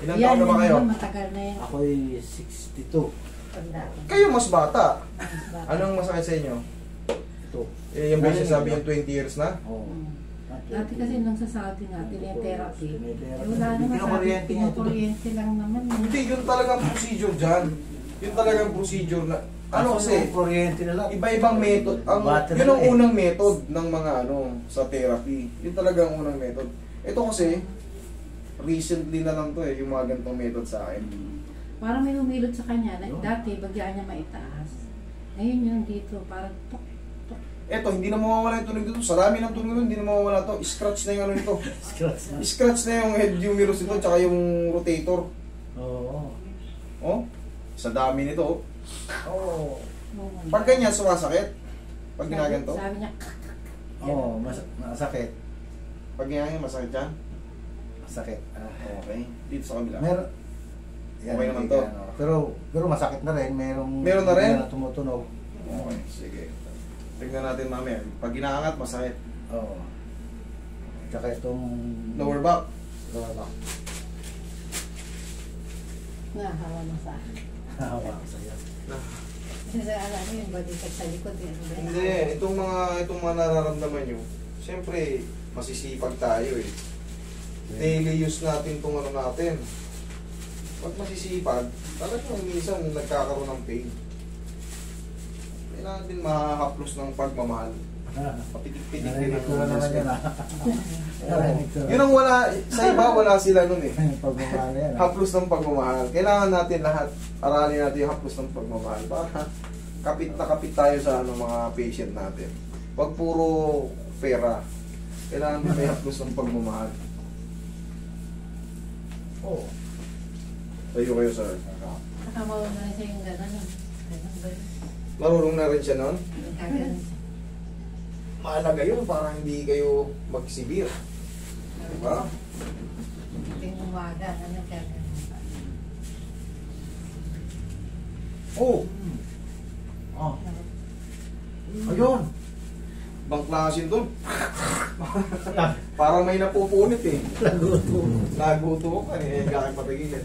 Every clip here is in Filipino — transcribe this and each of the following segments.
Ilang taon na ba kayo? Matagal na yan. Ako'y 62. Kayo mas bata. Anong masakit sa inyo? Ito. Eh, yung beses sabi yung 20 years na? Oo. Dati kasi nung sasabi natin yung therapy, wala naman Pinakuryente sabi, pinakuryente lang naman. Hindi, yun talagang procedure dyan. Yun talagang procedure na, ano kasi, kuryente na lang. iba-ibang method. Yun ang unang method ng mga sa therapy. Yun talagang unang method. Ito kasi, recently na lang to yung mga ganitong method sa akin. Parang may humilot sa kanya, dati bagyan niya maitaas. Ngayon yung dito, parang tok. Ito, hindi na mawawala yung tunog dito. Sarami ng tunog dito, hindi na mawawala to. Scratch na yung ano nito. Scratch na yung head humerus nito, tsaka yung rotator. Oo. Oh, sa dami nito. Oo. Pag ganyan, sumasakit. Pag ginaganto. Sabi niya, Oo, masakit. Pag ganyan, masakit yan. Masakit. Okay. Dito sa kabila. Meron. Okay naman to. Pero masakit na rin. Meron na rin? Na tumutunog. Okay, sige. Tignan natin mamaya. Pag ginaangat, masakit. Oo. Tsaka itong Lower back. lower back. nahawa mo sa akin. Hawa ko sa'yo. Kasi alam mo yung body sa likod. Hindi, itong mga nararamdaman nyo, siyempre, masisipag tayo eh. Daily use natin itong ano natin. Pag masisipag, talagang minsan nagkakaroon ng pain. Kailangan din makakaplos ng pagmamahal. Papitik-pitik din Narinig ko na naman yan ah. Narinig ko na. Yun ang wala, sa iba wala sila nun eh. Pagmamahal yan ah. Haplos ng pagmamahal. Kailangan natin lahat, aralin natin yung haplos ng pagmamahal. Para kapit na kapit tayo sa mga patient natin. Wag puro pera. Kailangan din may haplos ng pagmamahal. Oo. Tayo kayo, sir. Nakamawa na siya yung gano'n. Gano'n ba yun? Marunong na rin siya nun. Gano'n siya. Mahalaga yun para hindi kayo magsibir. Diba? Yung umaga, ano gano'n. Oh! Oh. Ayun. Bang klasin doon. Parang may napupunit eh. Naguto ko ka eh. Gakang patigilin.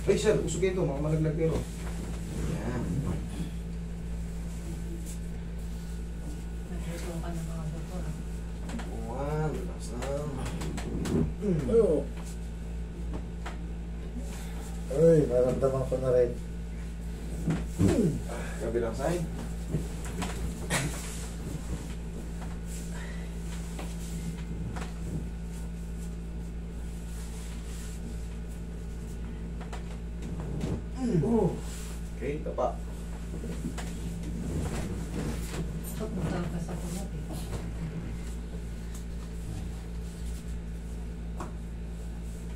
Ay sir, usugin ito. Mga malaglag pero. Yan. Nagluto ka ng mga buto. Buwan. Lasang. Oo. Uy, naramdaman ko na rin. Kabilang side. Okay, tapa. Stop mo ka sa kumot eh.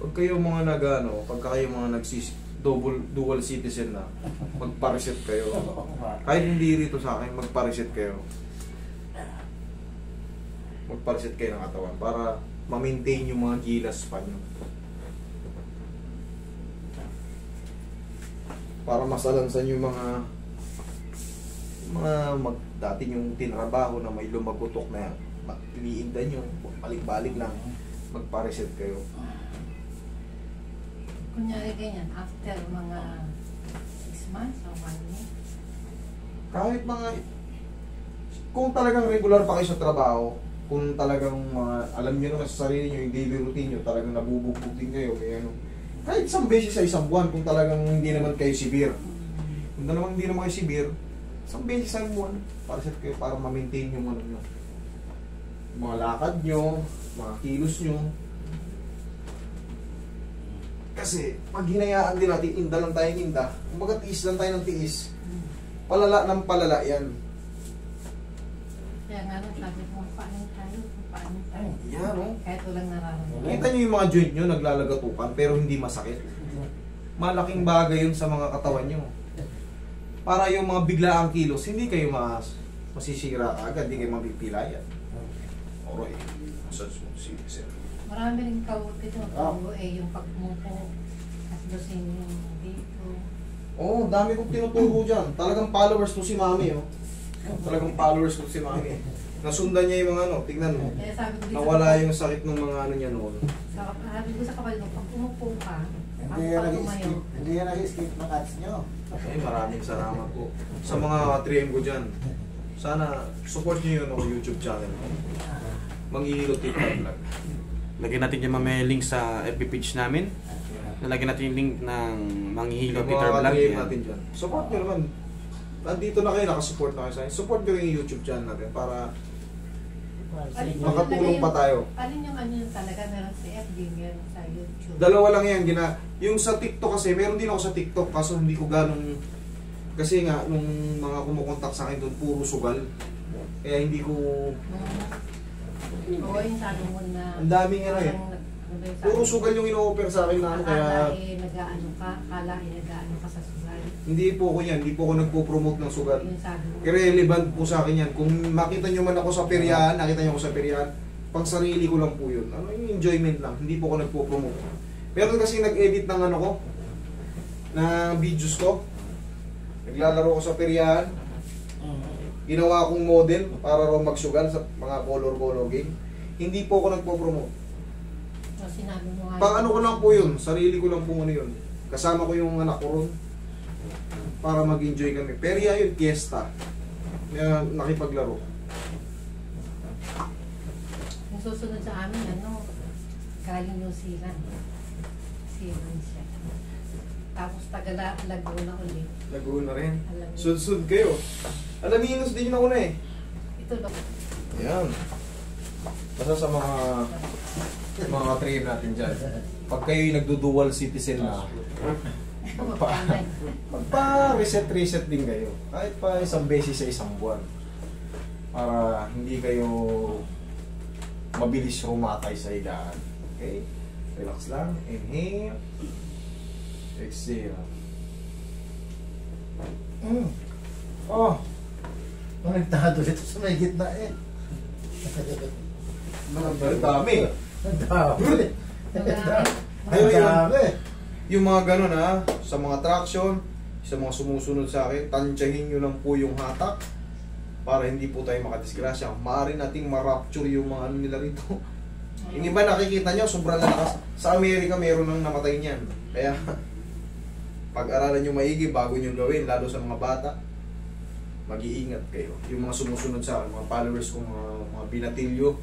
Pag kayo mga pagka kayo mga dual citizen na, magpa-reset kayo. Kahit hindi rito sa akin, magpa-reset kayo. Magpa-reset kayo ng katawan para ma-maintain yung mga gilas pa nyo. Para masalansan yung mga dati yung tinrabaho na may lumagutok na iniinda nyo, balik-balik lang, magpa-reset kayo. Kunyari ganyan, after mga 6 months o 1 year. Kahit kung talagang regular pa kayo sa trabaho, kung talagang alam nyo naman sa sarili nyo, yung daily routine nyo, talagang nabubugbog din kayo, may kahit isang beses sa isang buwan, kung talagang hindi naman kayo severe. Kung talagang hindi naman kayo severe, isang beses sa buwan, para kayo, para ma-maintain yung mga lakad nyo, mga kilos nyo. Kasi, pag hinayaan din natin, inda lang tayo inda, kumbaga tiis lang tayo ng tiis, palala ng palala yan. Kaya nga lang, sabi mo, paano tayo? Yan, no? Kahit walang nararamdaman. Kita nyo yung mga joint nyo, naglalagatukan, pero hindi masakit. Malaking bagay yun sa mga katawan nyo. Para yung mga biglaang kilos, hindi kayo masisira agad, hindi kayo mapipilayan. Alright. Massage mo, sige, sir. Marami rin kauti doon. Yung pagmupo, asdosin yung dito. Oo, dami kong tinuturo dyan. Talagang followers ko si Mami, oh. Talagang followers ko si Mami. Nasundan niya yung mga ano, tignan mo. Kaya sabi ko dito, Nawala yung sakit ng mga ano niya noon. sabi ko sa kapatid ko, pag umupo ka, Hindi yan nag-skip. Hindi yan nag-skip ng ads nyo. Eh, maraming salamat po. Sa mga 3M ko dyan, sana support niyo yun ako YouTube channel. Manghihilot TikTok vlog. Lagyan natin yung may link sa FB page namin. Nalagyan natin yung link ng Manghihilo Yung Peter mga Vlog. 3M Yan. natin dyan. Support niyo naman. Nandito na kayo, nakasupport na kayo sa akin. Support niyo yung YouTube channel natin para makatulong pa tayo. Alin yung ano yun talaga, meron sa FB, meron sa YouTube. Dalawa lang yan. Yung sa TikTok kasi, meron din ako sa TikTok kaso hindi ko ganong... Kasi nga, nung mga kumukontak sa akin doon, puro sugal. Kaya hindi ko... Oo, yung sabi mo na... Ang daming ano eh. Puro sugal yung ino-offer sa akin na ano, kaya... nag-ano ka, kala nag-ano ka sa sugal. Hindi po ako yan. Hindi po ako nagpo-promote ng sugal. Yung sabi mo. Irrelevant po sa akin yan. Kung makita nyo man ako sa peryahan, nakita nyo ako sa peryahan, pang sarili ko lang po yun. Ano yung enjoyment lang. Hindi po ako nagpo-promote. Meron kasi nag-edit ng ano ko, ng videos ko. Naglalaro ko sa peryahan. Ginawa kong model para raw magsugal sa mga color game. Hindi po ako nagpo-promote. So, sinabi mo nga. Pang ano ko lang po yun. Sarili ko lang po ano yun. Kasama ko yung anak ko ron. Para mag-enjoy kami. Perya yun, fiesta. Na nakipaglaro. Yung susunod sa amin, ano, galing New Zealand. Seaman siya. Tapos Laguna ulit. Laguna rin. Alam mo. Sud-sud kayo. Alaminos din yung nauna eh. Ito lang. Ayan. Basta sa mga train natin dyan. Pag kayo'y nagdo-dual citizen na, magpa-reset din kayo. Kahit pa isang beses sa isang buwan. Para hindi kayo mabilis rumatay sa higaan. Okay? Relax lang. Inhale. Exhale. Oh! Konektado dito sa may gitna eh. Ang dami. Ang dami. Ayun, Ang dami. Yung mga ganun ha, sa mga traction, sa mga sumusunod sa akin, tansyahin nyo lang po yung hatak para hindi po tayo makadisgrasya. Maaari nating ma-rupture yung mga ano nila rito. Yung iba nakikita nyo, sobrang lakas. Sa Amerika, meron nang namatay niyan. Kaya, pag-aralan nyo maigi bago nyo gawin, lalo sa mga bata, mag-iingat kayo. Yung mga sumusunod sa akin, mga followers ko, mga binatilyo,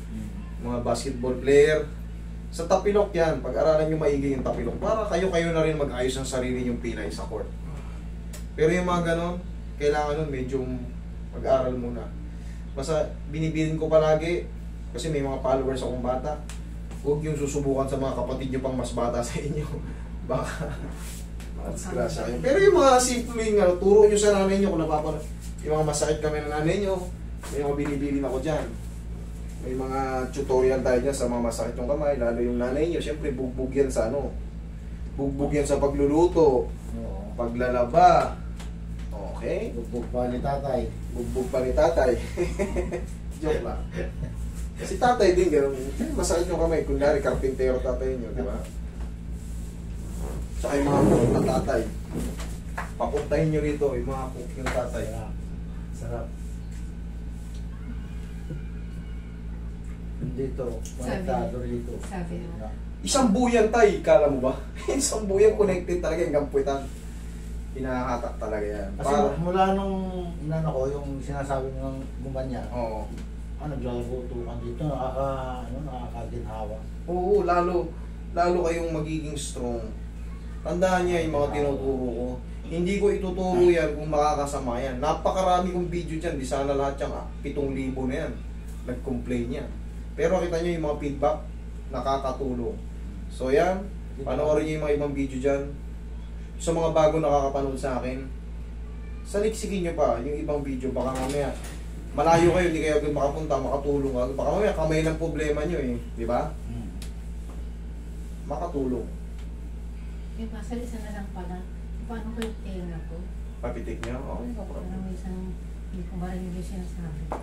mga basketball player, sa tapilok yan, pag-aralan nyo maigi yung tapilok para kayo na rin mag-ayos ang sarili nyong pilay sa court. Pero yung mga ganon, kailangan nun medyo mag-aral muna. Basta binibilin ko palagi, kasi may mga followers akong bata, huwag yung susubukan sa mga kapatid nyo pang mas bata sa inyo. Baka makadisgrasya kayo. Pero yung mga simpleng, turo nyo sa nanay nyo kung napapanood. Yung mga masakit kami ng nanay nyo, may mga binibilin ako dyan. May mga tutorial tayo dyan sa mga masakit yung kamay, lalo yung nanay nyo, siyempre bugbog yan sa ano, bugbog yan sa pagluluto, paglalaba, okay? Bugbog pa ni tatay. Bugbog pa ni tatay. Joke lang. Si tatay din, gano'n, masakit yung kamay, kunyari karpintero tatay nyo, di ba? Tsaka yung mga cook ng tatay. Papuntahin nyo rito, yung mga cook ng tatay. Sarap. Dito, konektado rito. Sabi mo. Isang buyan tay, kala mo ba? Isang buyan connected talaga yung gampuitan. Hinahatak talaga yan. Kasi mula nung inano ko, yung sinasabi ng gumanya, Oo. naglagutukan dito, nakakaginhawa. Oo, lalo kayong magiging strong. Tandaan niya yung mga tinuturo ko. Hindi ko ituturo yan kung makakasama yan. Napakarami kong video dyan. Di sana lahat yung 7,000 na yan. Nag-complain yan. Pero kita nyo yung mga feedback, nakakatulong. So yan, panoorin nyo yung mga ibang video dyan. Sa mga bago nakakapanood sa akin, saliksikin nyo pa yung ibang video. Baka mamaya, malayo kayo, hindi kayo agad makapunta, makatulong ka. Baka mamaya kamay ng problema nyo eh. Di ba? Makatulong. Yung pasal, isa na lang pala. Paano ko yung tenga ko? Papitik nyo? Okay, no problem. Parang isang, hindi ko marinig yung sinasabi ko.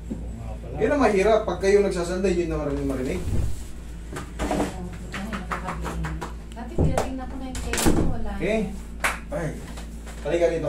Oo nga pala. Yun ang mahirap. Pag kayo nagsasanday, yun na marinig. Dati pinatingnan ko na yung tenga ko, wala. Okay? Ay. Halika dito,